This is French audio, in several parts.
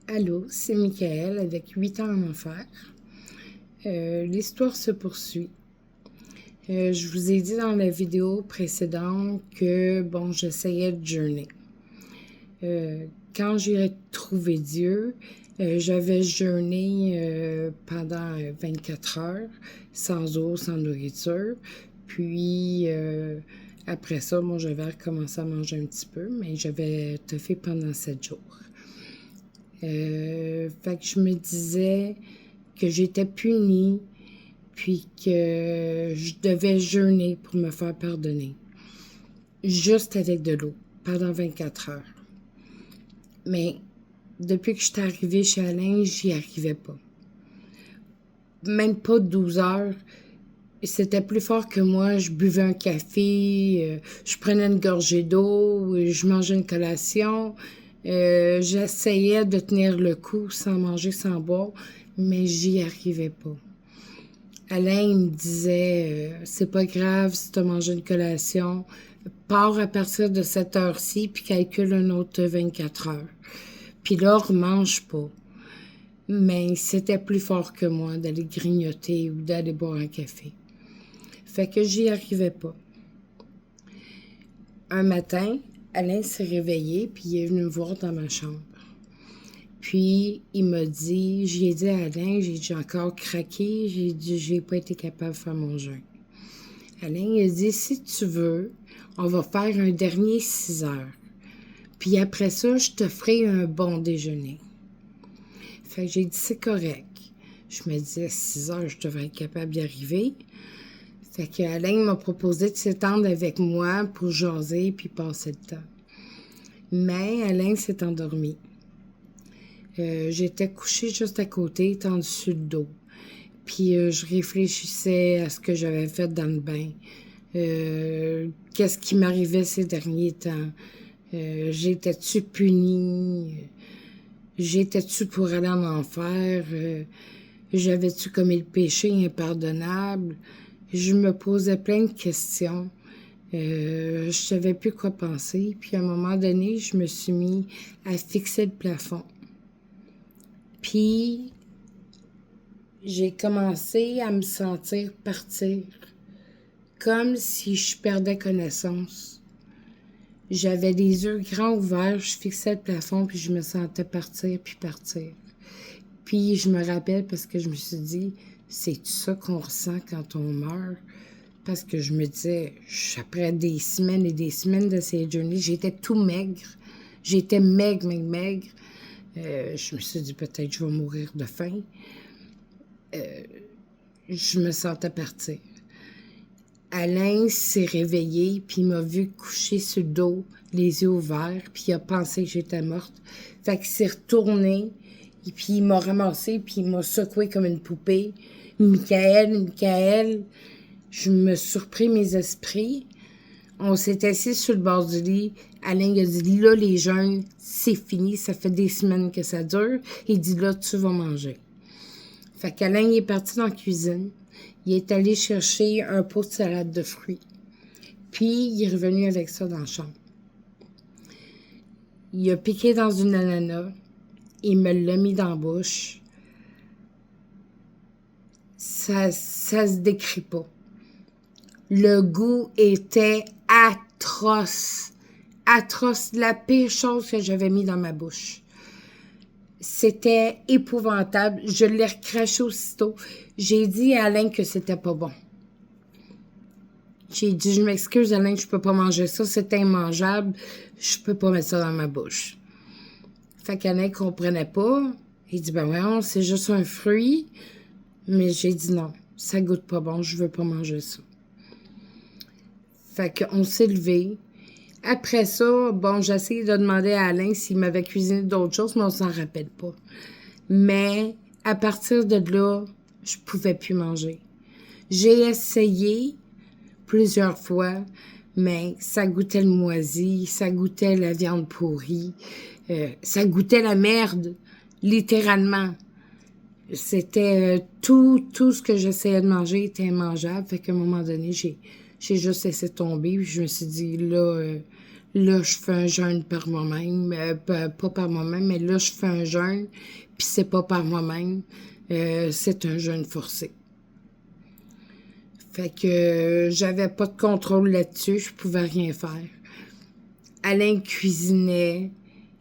Allô, c'est Michael avec 8 ans en enfer. L'histoire se poursuit. Je vous ai dit dans la vidéo précédente que, j'essayais de jeûner. Quand j'ai trouvé Dieu, j'avais jeûné pendant 24 heures, sans eau, sans nourriture. Puis, après ça, j'avais recommencé à manger un petit peu, mais j'avais toffé pendant 7 jours. Fait que je me disais que j'étais punie, puis que je devais jeûner pour me faire pardonner. Juste avec de l'eau, pendant 24 heures. Mais depuis que je suis arrivée chez Alain, j'y arrivais pas. Même pas 12 heures. C'était plus fort que moi. Je buvais un café, je prenais une gorgée d'eau, je mangeais une collation. J'essayais de tenir le coup sans manger, sans boire, mais j'y arrivais pas. Alain, il me disait, c'est pas grave si tu as mangé une collation, pars à partir de cette heure-ci, puis calcule un autre 24 heures. Puis là, remange pas. Mais c'était plus fort que moi d'aller grignoter ou d'aller boire un café. Fait que j'y arrivais pas. Un matin, Alain s'est réveillé, puis il est venu me voir dans ma chambre. Puis, il m'a dit, j'ai dit à Alain, j'ai encore craqué, j'ai dit, j'ai pas été capable de faire mon jeûne. Alain, il a dit, si tu veux, on va faire un dernier 6 heures. Puis après ça, je te ferai un bon déjeuner. Fait que j'ai dit, c'est correct. Je me disais, 6 heures, je devrais être capable d'y arriver. Fait que Alain m'a proposé de s'étendre avec moi pour jaser puis passer le temps. Mais Alain s'est endormi. J'étais couchée juste à côté, tendue sur le dos. Puis je réfléchissais à ce que j'avais fait dans le bain. Qu'est-ce qui m'arrivait ces derniers temps? J'étais-tu punie? J'étais-tu pour aller en enfer? J'avais-tu commis le péché impardonnable? Je me posais plein de questions. Je savais plus quoi penser. Puis à un moment donné, je me suis mis à fixer le plafond. Puis, j'ai commencé à me sentir partir, comme si je perdais connaissance. J'avais les yeux grands ouverts, je fixais le plafond, puis je me sentais partir, puis partir. Puis, je me rappelle parce que je me suis dit, c'est ça qu'on ressent quand on meurt? Parce que je me disais, après des semaines et des semaines de ces journées, j'étais tout maigre. J'étais maigre. Je me suis dit, peut-être je vais mourir de faim. Je me sentais partir. Alain s'est réveillé, puis il m'a vu coucher sur le dos, les yeux ouverts, puis il a pensé que j'étais morte. Fait qu'il s'est retourné, et puis il m'a ramassé, puis il m'a secoué comme une poupée. Michael, je me suis repris mes esprits. On s'est assis sur le bord du lit. Alain il a dit, là, les jeûnes, c'est fini, ça fait des semaines que ça dure. Il dit, là, tu vas manger. Fait qu'Alain il est parti dans la cuisine. Il est allé chercher un pot de salade de fruits. Puis, il est revenu avec ça dans la chambre. Il a piqué dans une ananas. Il me l'a mis dans la bouche. Ça se décrit pas. Le goût était atroce. Atroce. La pire chose que j'avais mis dans ma bouche. C'était épouvantable. Je l'ai recraché aussitôt. J'ai dit à Alain que c'était pas bon. J'ai dit, je m'excuse Alain, je peux pas manger ça, c'est immangeable. Je peux pas mettre ça dans ma bouche. Fait qu'Alain comprenait pas. Il dit, ben voyons, c'est juste un fruit. Mais j'ai dit non, ça goûte pas bon, je veux pas manger ça. Fait qu'on s'est levé. Après ça, j'ai essayé de demander à Alain s'il m'avait cuisiné d'autres choses, mais on s'en rappelle pas. Mais à partir de là, je pouvais plus manger. J'ai essayé plusieurs fois, mais ça goûtait le moisi, ça goûtait la viande pourrie, ça goûtait la merde, littéralement. C'était tout ce que j'essayais de manger était immangeable. Fait qu'à un moment donné, j'ai juste laissé tomber. Puis je me suis dit, là, Là, je fais un jeûne par moi-même. Pas par moi-même, mais là, je fais un jeûne, puis c'est pas par moi-même. C'est un jeûne forcé. Fait que j'avais pas de contrôle là-dessus, je pouvais rien faire. Alain cuisinait,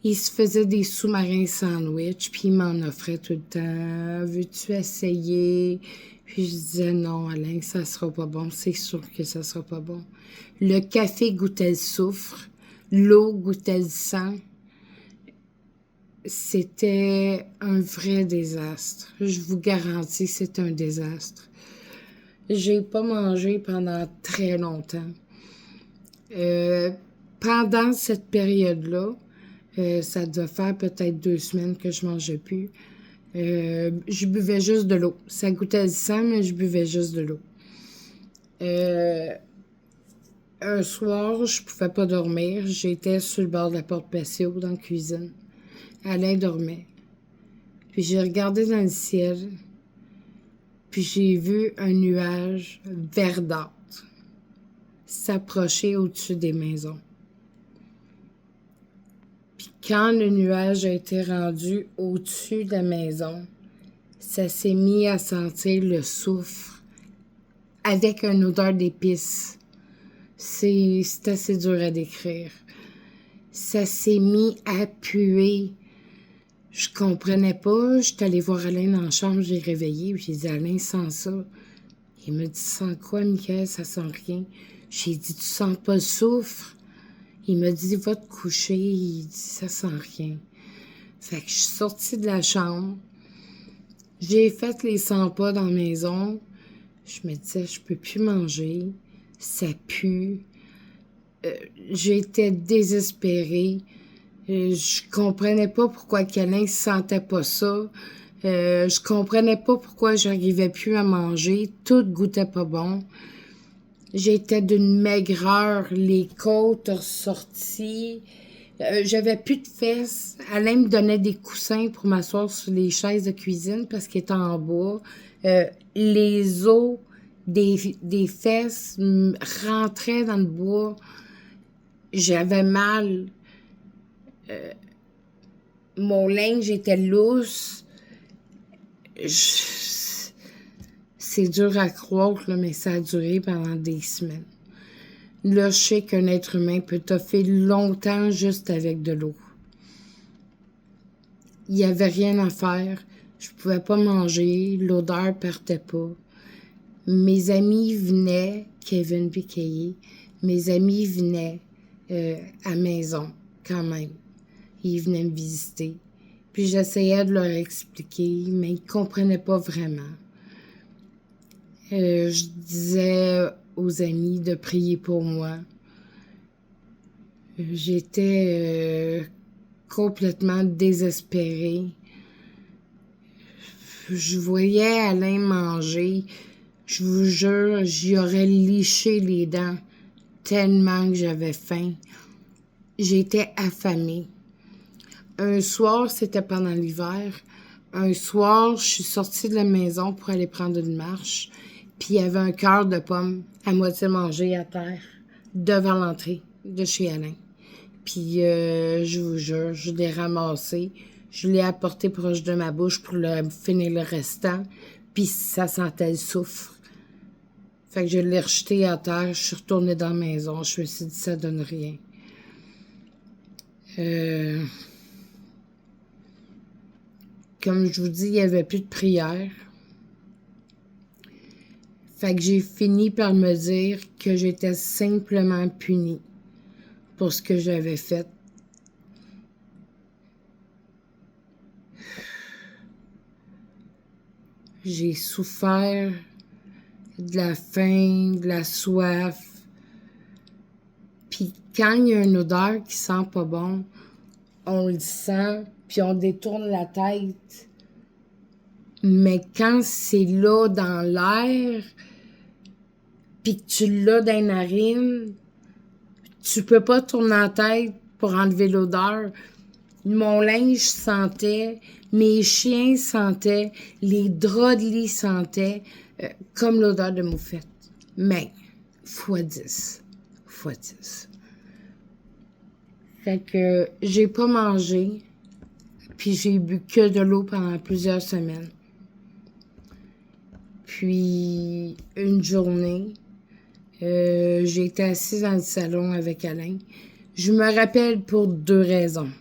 il se faisait des sous-marins sandwich, puis il m'en offrait tout le temps. Veux-tu essayer? Puis je disais non, Alain, ça sera pas bon, c'est sûr que ça sera pas bon. Le café goûtait le soufre, l'eau goûtait le sang. C'était un vrai désastre. Je vous garantis, c'est un désastre. J'ai pas mangé pendant très longtemps. Pendant cette période-là, ça devait faire peut-être 2 semaines que je mangeais plus. Je buvais juste de l'eau. Ça goûtait le sang, mais je buvais juste de l'eau. Un soir, je pouvais pas dormir. J'étais sur le bord de la porte patio dans la cuisine. Alain dormait. Puis j'ai regardé dans le ciel. Puis j'ai vu un nuage verdâtre s'approcher au-dessus des maisons. Puis quand le nuage a été rendu au-dessus de la maison, ça s'est mis à sentir le soufre avec une odeur d'épices. C'est assez dur à décrire. Ça s'est mis à puer. Je comprenais pas. J'étais allée voir Alain dans la chambre, j'ai réveillé. J'ai dit, Alain, sens ça. Il me dit, sens quoi, Michael? Ça sent rien. J'ai dit, tu sens pas le soufre? Il m'a dit, va te coucher. Il dit, ça sent rien. Fait que je suis sortie de la chambre. J'ai fait les 100 pas dans la maison. Je me disais, je peux plus manger. Ça pue. J'étais désespérée. Je comprenais pas pourquoi Alain ne sentait pas ça. Je comprenais pas pourquoi j'arrivais plus à manger. Tout goûtait pas bon. J'étais d'une maigreur, les côtes ressorties. J'avais plus de fesses. Alain me donnait des coussins pour m'asseoir sur les chaises de cuisine parce qu'il était en bois. Les os des fesses rentraient dans le bois. J'avais mal. Mon linge était lousse. C'est dur à croire, là, mais ça a duré pendant des semaines. Là, je sais qu'un être humain peut toffer longtemps juste avec de l'eau. Il n'y avait rien à faire. Je pouvais pas manger. L'odeur partait pas. Mes amis venaient, Kevin et Kay, mes amis venaient à la maison quand même. Ils venaient me visiter. Puis j'essayais de leur expliquer, mais ils comprenaient pas vraiment. Je disais aux amis de prier pour moi. J'étais complètement désespérée. Je voyais Alain manger. Je vous jure, j'y aurais liché les dents tellement que j'avais faim. J'étais affamée. Un soir, c'était pendant l'hiver. Un soir, je suis sortie de la maison pour aller prendre une marche. Puis il y avait un cœur de pomme à moitié mangé à terre, devant l'entrée de chez Alain. Puis je vous jure, je l'ai ramassé. Je l'ai apporté proche de ma bouche pour finir le restant. Puis ça sentait le soufre. Fait que je l'ai rejeté à terre. Je suis retournée dans la maison. Je me suis dit, ça donne rien. Comme je vous dis, il n'y avait plus de prière. Fait que j'ai fini par me dire que j'étais simplement punie pour ce que j'avais fait. J'ai souffert de la faim, de la soif. Puis quand il y a une odeur qui sent pas bon, on le sent, puis on détourne la tête. Mais quand c'est là dans l'air, puis que tu l'as dans les narines, tu peux pas tourner la tête pour enlever l'odeur. Mon linge sentait, mes chiens sentaient, les draps de lit sentaient, comme l'odeur de moufette. Mais, fois 10. Fait que j'ai pas mangé, puis j'ai bu que de l'eau pendant plusieurs semaines. Puis, une journée, j'ai été assise dans le salon avec Alain. Je me rappelle pour 2 raisons.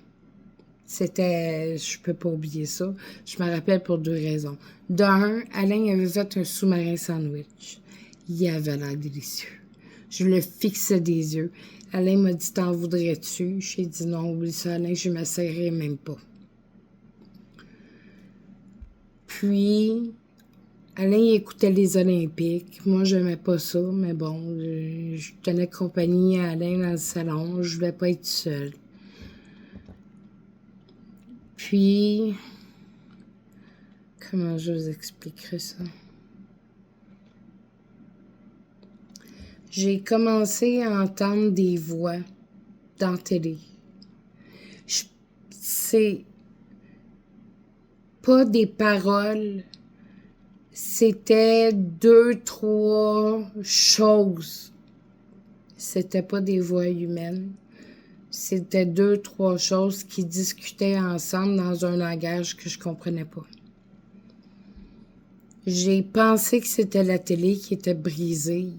Je peux pas oublier ça. Je me rappelle pour 2 raisons. D'un, Alain avait fait un sous-marin sandwich. Il avait l'air délicieux. Je le fixais des yeux. Alain m'a dit, t'en voudrais-tu? J'ai dit non, oublie ça, Alain, je m'essayerai même pas. Puis, Alain il écoutait les Olympiques. Moi, j'aimais pas ça, mais bon, je tenais compagnie à Alain dans le salon. Je voulais pas être seule. Puis, comment je vous expliquerai ça? J'ai commencé à entendre des voix dans la télé. C'est pas des paroles, c'était 2, 3 choses. C'était pas des voix humaines. C'était 2, 3 choses qui discutaient ensemble dans un langage que je comprenais pas. J'ai pensé que c'était la télé qui était brisée,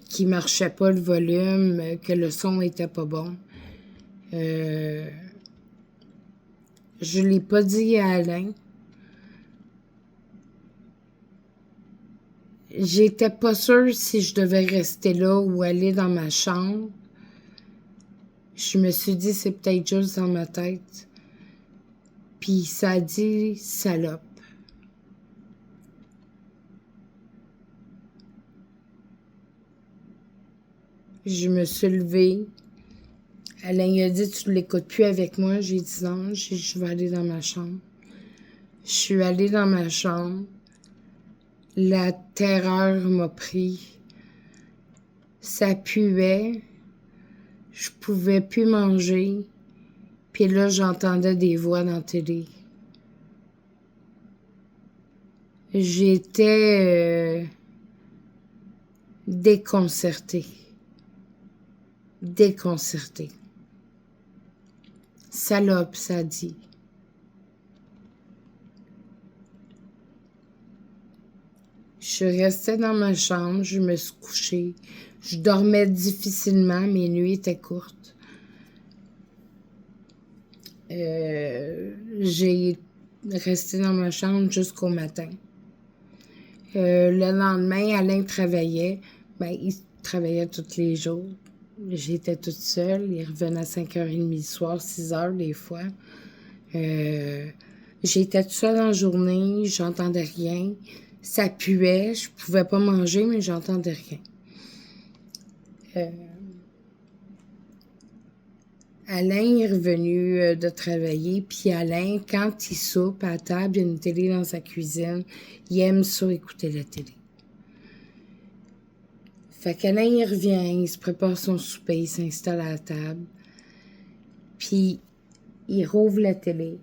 qui marchait pas le volume, que le son était pas bon. Je l'ai pas dit à Alain. J'étais pas sûre si je devais rester là ou aller dans ma chambre. Je me suis dit, c'est peut-être juste dans ma tête. Puis ça a dit salope. Je me suis levée. Alain a dit, tu ne l'écoutes plus avec moi. J'ai dit non, je vais aller dans ma chambre. Je suis allée dans ma chambre. La terreur m'a pris. Ça puait. Je pouvais plus manger. Puis là, j'entendais des voix dans la télé. J'étais déconcertée. Déconcertée. Salope, ça dit. Je suis restée dans ma chambre, je me suis couchée. Je dormais difficilement, mes nuits étaient courtes. J'ai resté dans ma chambre jusqu'au matin. Le lendemain, Alain travaillait. Il travaillait tous les jours. J'étais toute seule. Il revenait à 5h30 le soir, 6h des fois. J'étais toute seule en journée, j'entendais rien. Ça puait, je pouvais pas manger, mais j'entendais rien. Alain est revenu de travailler, puis Alain, quand il soupe à table, il y a une télé dans sa cuisine, il aime ça écouter la télé. Fait qu'Alain, il revient, il se prépare son souper, il s'installe à la table, puis il rouvre la télé.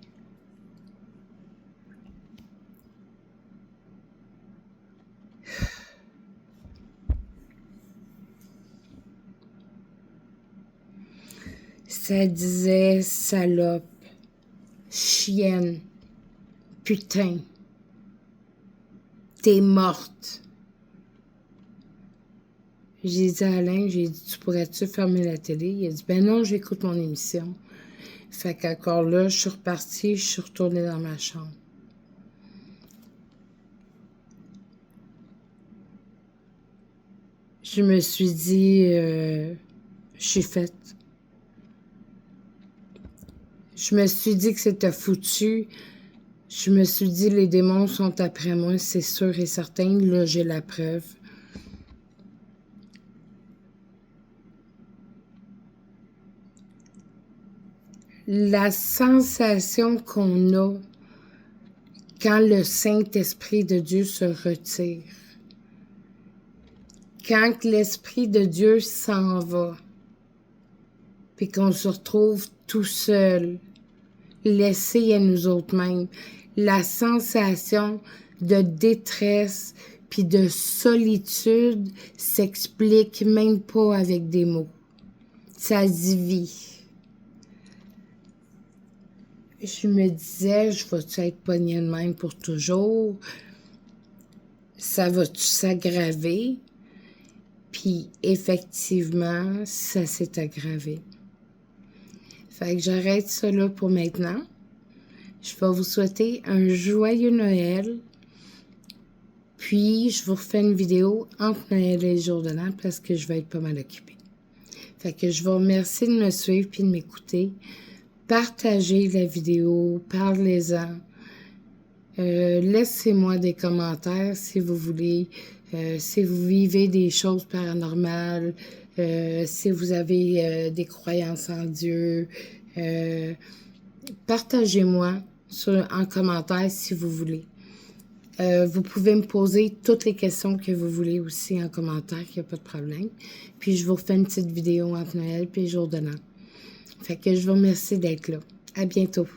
Ça disait salope, chienne, putain, t'es morte. J'ai dit à Alain, j'ai dit, tu pourrais-tu fermer la télé? Il a dit, ben non, j'écoute mon émission. Fait qu'encore là, je suis repartie, je suis retournée dans ma chambre. Je me suis dit, je suis faite. Je me suis dit que c'était foutu. Je me suis dit, les démons sont après moi, c'est sûr et certain. Là, j'ai la preuve. La sensation qu'on a quand le Saint-Esprit de Dieu se retire, quand l'Esprit de Dieu s'en va, puis qu'on se retrouve tout seul, laissé à nous autres-mêmes, la sensation de détresse puis de solitude s'explique même pas avec des mots. Ça se vit. je me disais, je vais-tu être pognée de même pour toujours? Ça va-tu s'aggraver? Puis effectivement, ça s'est aggravé. Fait que j'arrête ça là pour maintenant. Je vais vous souhaiter un joyeux Noël. Puis, je vous refais une vidéo entre Noël et le jour de l'an parce que je vais être pas mal occupée. Fait que je vous remercie de me suivre puis de m'écouter. Partagez la vidéo, parlez-en. Laissez-moi des commentaires si vous voulez. Si vous vivez des choses paranormales, si vous avez des croyances en Dieu, partagez-moi en commentaire si vous voulez. Vous pouvez me poser toutes les questions que vous voulez aussi en commentaire, il n'y a pas de problème. Puis je vous refais une petite vidéo entre Noël puis le jour de l'an. Fait que je vous remercie d'être là. À bientôt.